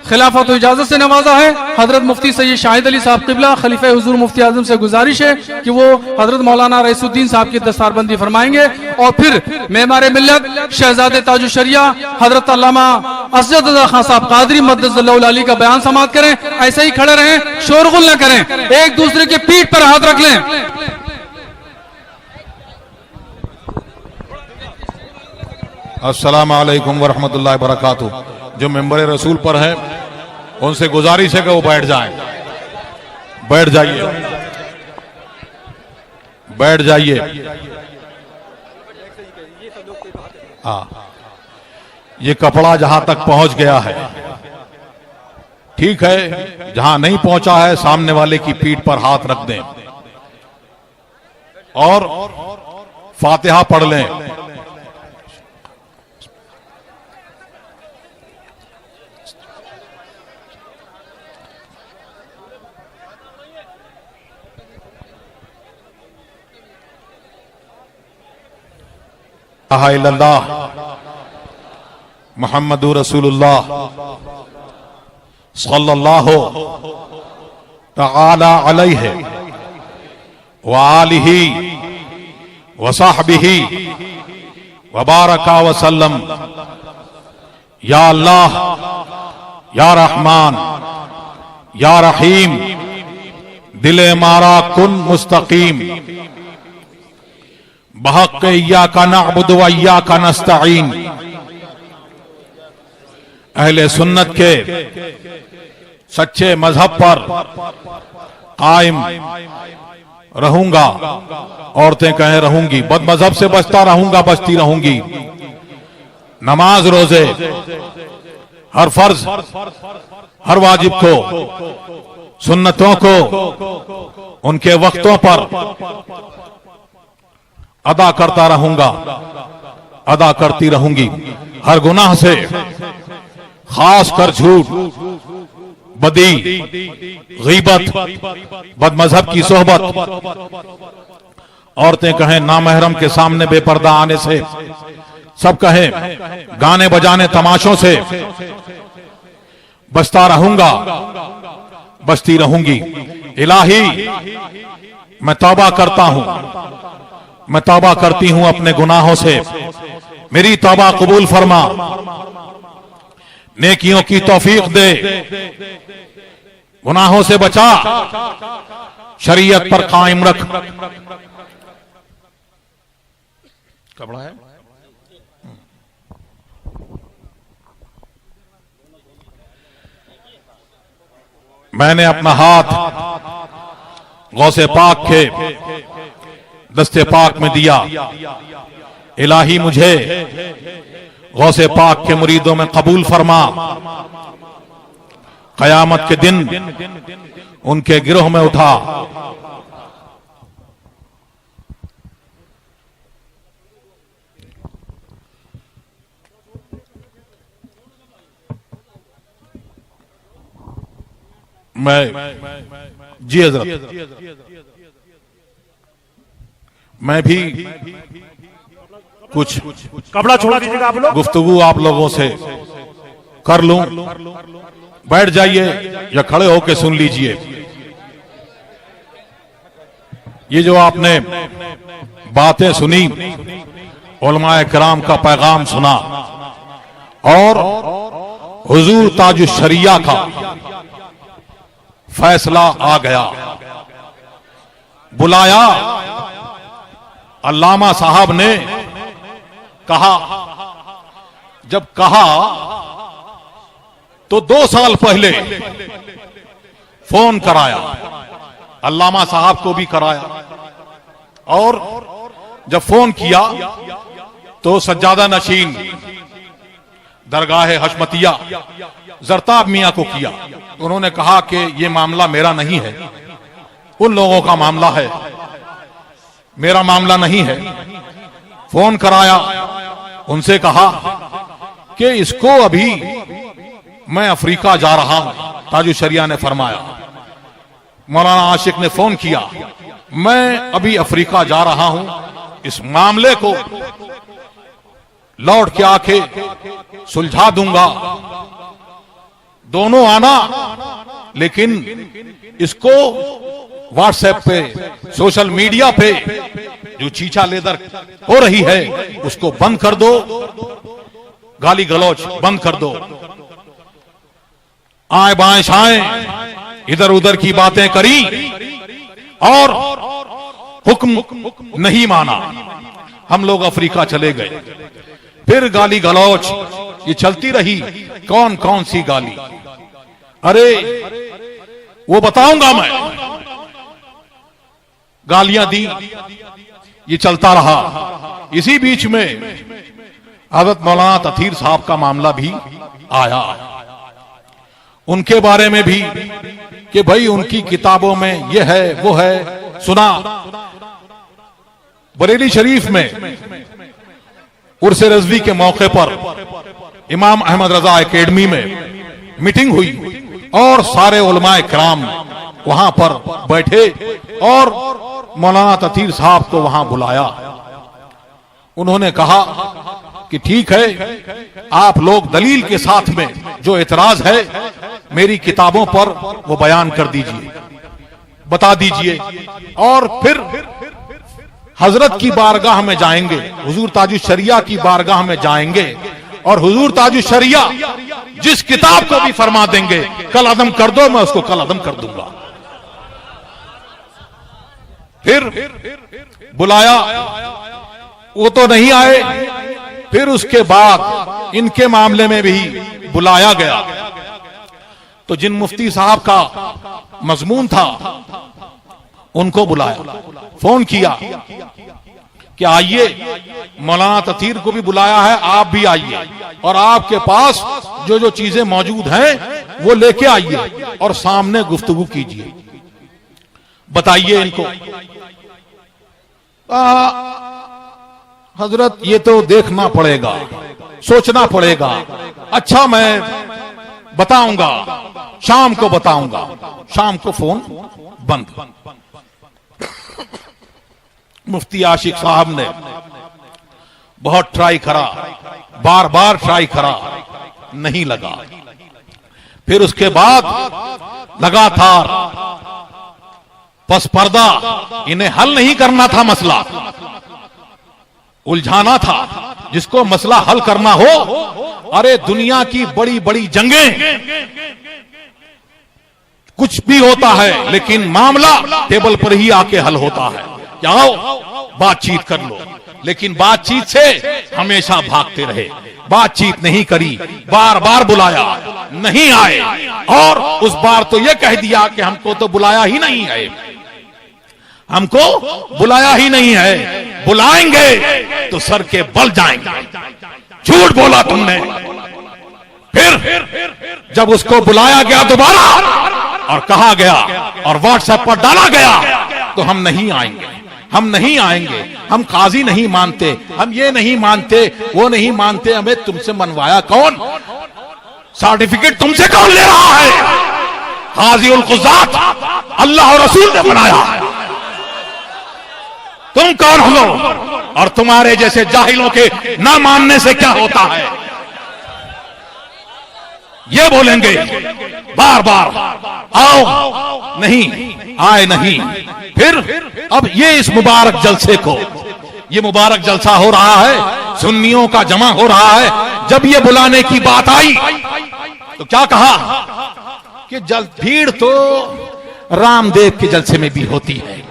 खिलाफत इजाजत से नवाजा है। हजरत मुफ्ती सैयद शाहिद अली साहब क़िबला खलीफा हुजूर मुफ्ती आजम से गुजारिश है कि वो हजरत मौलाना रईसुद्दीन साहब की दस्तारबंदी फरमाएंगे और फिर मेमारे मिल्लत शहजादे ताजुश शरिया हजरत अल्लामा असद रज़ा खान साहब कादरी मद्दसल्लहु अली का बयान समाअत करें। ऐसे ही खड़े रहें, शोरगुल न करें, एक दूसरे की पीठ पर हाथ रख लें। अस्सलाम वालेकुम वरहमतुल्लाहि वबरकातुहू। जो मेंबर रसूल पर है उनसे गुजारिश है कि वो बैठ जाएं। बैठ जाइए, बैठ जाइए। हाँ, ये कपड़ा जहां तक पहुंच गया है ठीक है, जहां नहीं पहुंचा है सामने वाले की पीठ पर हाथ रख दें और फातिहा पढ़ लें। इल्लल्लाह मुहम्मदुर रसूलुल्लाह सल्लल्लाहु तआला अलैहि व आलिहि व सहबिहि व बारका व सल्लम। या अल्लाह या रहमान या रहीम, दिले मारा कुन मुस्तकीम, बहक़ इय्याका नअबुदु व इय्याका नस्तईन। अहले सुन्नत के सच्चे मजहब पर कायम रहूंगा, औरतें कहें रहूंगी, बद मजहब से बचता रहूंगा, बचती रहूंगी। नमाज रोजे हर फर्ज हर वाजिब को, सुन्नतों को उनके वक्तों पर अदा करता रहूंगा, अदा करती रहूंगी। हर गुनाह से, खास कर झूठ, बदी, गीबत, बदमजहब की सोहबत, औरतें कहें नामहरम के सामने बेपर्दा आने से, सब कहें गाने बजाने तमाशों से, बचता रहूंगा, बचती रहूंगी। इलाही मैं तौबा करता हूं, मैं तौबा करती हूं अपने गुनाहों से, मेरी तौबा कबूल फरमा, नेकियों की तौफीक दे, गुनाहों से बचा, शरीयत पर कायम रख। कपड़ा है, मैंने अपना हाथ गौसे पाक के दस्ते पाक में दिया। इलाही मुझे गौसे पाक के मुरीदों में कबूल फरमा, कयामत के दिन उनके गिरोह में उठा। मैं जी हजरत, मैं भी कुछ कपड़ा छोड़ दीजिएगा आप लोग, गुफ्तगू आप लोगों से कर लूं। बैठ जाइए या खड़े होकर सुन लीजिए। ये जो आपने बातें सुनी, उलमाए किराम का पैगाम सुना और हुजूर ताजुश शरिया का फैसला आ गया। बुलाया, अल्लामा साहब ने कहा, जब कहा तो 2 साल पहले फोन कराया, अल्लामा साहब को भी कराया, और जब फोन किया तो सज्जादा नशीन दरगाह हशमतिया जरताब मियां को किया। उन्होंने कहा कि यह मामला मेरा नहीं है, उन लोगों का मामला है, मेरा मामला नहीं है। फोन कराया, उनसे कहा कि इसको अभी मैं अफ्रीका जा रहा हूं, ताजुश शरिया ने फरमाया। मौलाना आशिक ने फोन किया, मैं अभी अफ्रीका जा रहा हूं, इस मामले को लौट के आके सुलझा दूंगा, दोनों आना, लेकिन इसको व्हाट्सएप पे, सोशल मीडिया पे जो चीचा लेदर हो रही है उसको बंद कर दो, गाली गलौज बंद कर दो। आए बाएं छाएं इधर उधर की बातें करी और हुक्म नहीं माना। हम लोग अफ्रीका चले गए, फिर गाली गलौज ये चलती रही। कौन कौन सी गाली, अरे वो बताऊंगा मैं। गालियां दी, ये चलता रहा। इसी बीच में हज़रत मौलाना तथीर साहब का मामला भी आया, उनके बारे में भी कि भाई उनकी किताबों में ये है वो है। सुना बरेली शरीफ में उर्स रज़वी के मौके पर इमाम अहमद रजा एकेडमी में मीटिंग हुई और सारे उलमाए किराम वहां पर बैठे और मौलाना तथीर साहब को वहां बुलाया। उन्होंने कहा कि ठीक है, आप लोग दलील के साथ में जो एतराज है मेरी किताबों पर वो बयान कर दीजिए, बता दीजिए, और फिर हजरत की बारगाह में जाएंगे, हुजूर ताजुश शरिया की बारगाह में जाएंगे और हुजूर ताजुश शरिया जिस किताब को भी फरमा देंगे कल अदम कर दो, मैं उसको कल अदम कर दूंगा। फिर बुलाया, वो तो नहीं आए। फिर उसके बाद इनके मामले में भी बुलाया गया, तो जिन मुफ्ती साहब का मजमून था उनको बुलाया, फोन किया कि आइए, मौलाना तथीर को भी बुलाया है, आप भी आइए और आपके पास जो जो चीजें मौजूद हैं वो लेके आइए और सामने गुफ्तगू कीजिए, बताइए इनको। हजरत ये तो देखना पड़ेगा, सोचना पड़ेगा। अच्छा मैं बताऊंगा, शाम को बताऊंगा। शाम को फोन बंद। मुफ्ती आशिक साहब ने बहुत ट्राई करा, बार बार ट्राई करा, नहीं लगा। फिर उसके बाद लगातार पसपर्दा, इन्हें हल नहीं करना था मसला, उलझाना था। जिसको मसला हल करना हो, अरे दुनिया की बड़ी बड़ी जंगें कुछ भी होता है लेकिन मामला टेबल पर ही आके हल होता है। आओ बातचीत कर लो, लेकिन बातचीत से हमेशा भागते रहे। बातचीत नहीं करी, बार बार बुलाया, नहीं आए, और उस बार तो यह कह दिया कि हमको तो बुलाया ही नहीं है, हमको बुलाया ही नहीं है, बुलाएंगे तो सर के बल जाएंगे। झूठ बोला तुमने। फिर जब उसको बुलाया गया दोबारा और कहा गया और व्हाट्सएप पर डाला गया तो हम नहीं आएंगे, हम नहीं आएंगे, हम काजी नहीं मानते, हम ये नहीं मानते, वो नहीं मानते। हमें तुमसे मनवाया कौन? सर्टिफिकेट तुमसे कौन ले रहा है? काजी उल कुज़ात अल्लाह और रसूल ने बनाया। तुम कौन हो? और तुम्हारे जैसे जाहिलों के ना मानने से क्या होता है, ये बोलेंगे बार बार। आओ, नहीं आए, नहीं। फिर अब ये इस मुबारक जलसे को, ये मुबारक जलसा हो रहा है, सुन्नियों का जमा हो रहा है। जब ये बुलाने की बात आई तो क्या कहा कि भीड़ तो रामदेव के जलसे में भी होती है।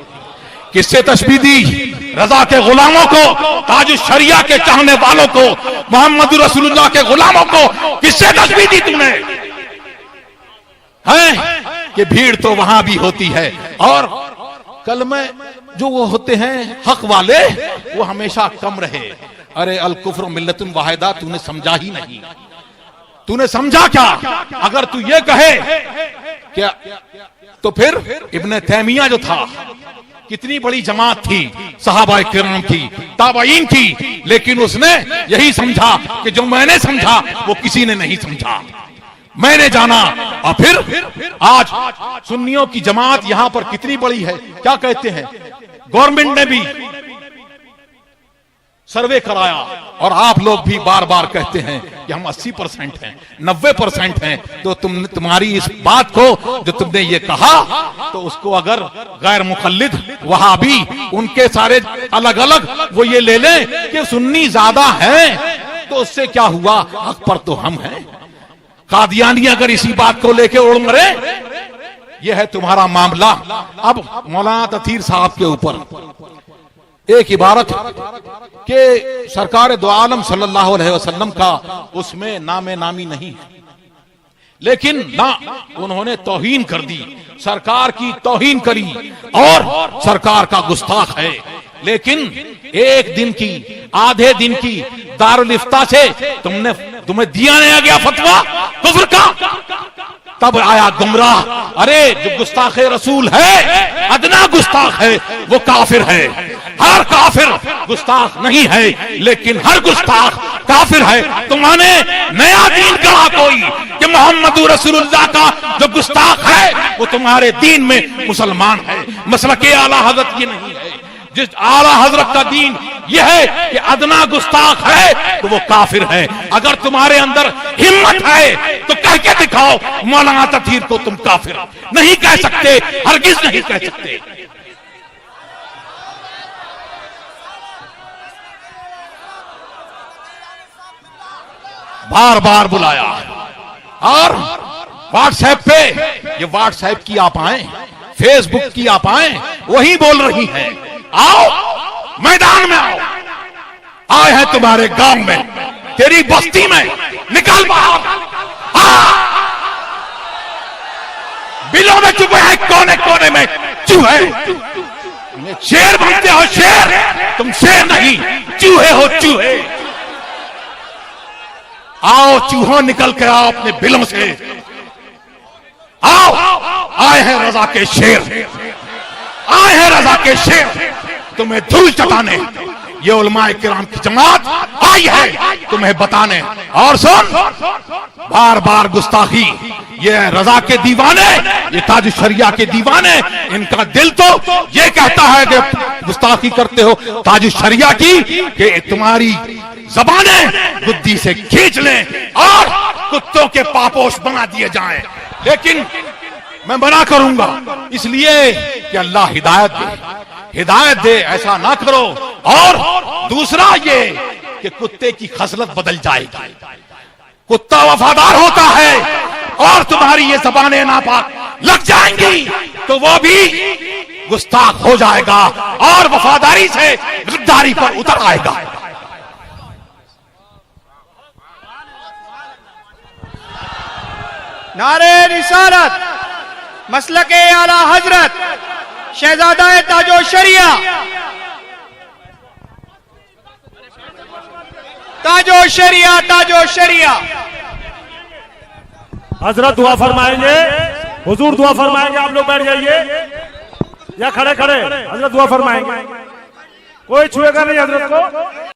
किससे तशबीह दी? रजा के गुलामों को, ताजुश शरिया के चाहने वालों को, मोहम्मद रसूलुल्लाह के गुलामों को किससे तशबीह दी तुमने? है कि भीड़ तो वहां भी होती है, और कल में जो वो होते हैं हक वाले, वो हमेशा कम रहे। अरे अल कुफ्र मिल्लतुन वाहिदा तूने समझा ही नहीं। तूने समझा क्या? अगर तू ये कहे क्या, तो फिर इब्ने तैमिया जो था, कितनी बड़ी जमात थी, सहाबा किराम की, ताबईन की, लेकिन उसने यही समझा कि जो मैंने समझा वो किसी ने नहीं समझा, मैंने जाना। और फिर आज सुन्नियों की जमात यहां पर कितनी बड़ी है। क्या कहते हैं? गवर्नमेंट ने भी सर्वे कराया और आप लोग भी बार बार कहते हैं कि हम 80% हैं, 90% हैं, तो तुम्हारी इस बात को जो तुमने ये कहा, तो उसको अगर गैर मुखल्लिद वहाबी उनके सारे अलग अलग वो ये ले लें कि सुन्नी ज्यादा हैं, तो उससे क्या हुआ, हक पर तो हम हैं। कादियानी अगर इसी बात को लेके उड़ मरे, यह है तुम्हारा मामला। अब मौलाना तथीर साहब के ऊपर एक इबारत के सरकार दो आलम सल्लल्लाहु अलैहि वसल्लम का उसमें नामे नामी नहीं है, लेकिन ना उन्होंने तौहीन कर दी, सरकार की तौहीन करी और सरकार का गुस्ताख है। लेकिन एक दिन की, आधे दिन की दारुल इफ्ता से तुम्हें दिया नहीं गया फतवा कुफ्र का, तब आया गुमराह। अरे जो गुस्ताखे रसूल है, अदना गुस्ताख है, वो काफिर है। हर काफिर गुस्ताख नहीं है, लेकिन हर गुस्ताख काफिर है। तुम्हारे नया दीन कहा कोई कि मोहम्मद रसूलुल्लाह का जो गुस्ताख है वो तुम्हारे दीन में मुसलमान है। मसलके आला हजरत ये नहीं है। जिस आला हजरत का दीन यह है कि अदना गुस्ताख है तो वो काफिर है। अगर तुम्हारे अंदर हिम्मत है तो कह के दिखाओ मौलाना तथीर को तुम काफिर नहीं कह सकते, हरगिज नहीं कह सकते। बार बार बुलाया और व्हाट्सएप पे, ये व्हाट्सएप की आप आए, फेसबुक की आप आए, वही बोल रही हैं आओ मैदान में आओ। आए हैं तुम्हारे गांव में, तेरी बस्ती में, निकल बाहर। बिलों में चुपे हैं, कोने कोने में चूहे। शेर बनते हो शेर, तुम शेर नहीं, चूहे हो चूहे। आओ चूहों, निकल के आओ अपने बिलों से। आओ, आए हैं रजा के शेर, आए हैं रजा के शेर तुम्हें धूल चटाने। ये उलमाए किराम की जमात आई है तुम्हें बताने। और सुन, बार बार गुस्ताखी, ये रजा के दीवाने, ये ताज शरिया के दीवाने, इनका दिल तो ये कहता है कि गुस्ताखी करते हो ताज शरिया की, कि तुम्हारी जबाने बुद्धि से खींच लें और कुत्तों के पापोश बना दिए जाएं। लेकिन मैं मना करूंगा, इसलिए कि अल्लाह हिदायत दे, हिदायत दे, ऐसा ना करो। और दूसरा ये कि कुत्ते की खसलत बदल जाएगी। कुत्ता वफादार होता है और तुम्हारी ये ज़बानें नापाक लग जाएंगी तो वो भी गुस्ताख हो जाएगा और वफादारी से गद्दारी पर उतर आएगा। नारे रिसालत, मसलके आला हजरत, शहजादा ताजो शरिया, ताजो शरिया, ताजो शरिया। हजरत दुआ फरमाएंगे, हुजूर दुआ फरमाएंगे। आप लोग बैठ जाइए या खड़े खड़े, हजरत दुआ फरमाएंगे। कोई छुएगा नहीं हजरत को।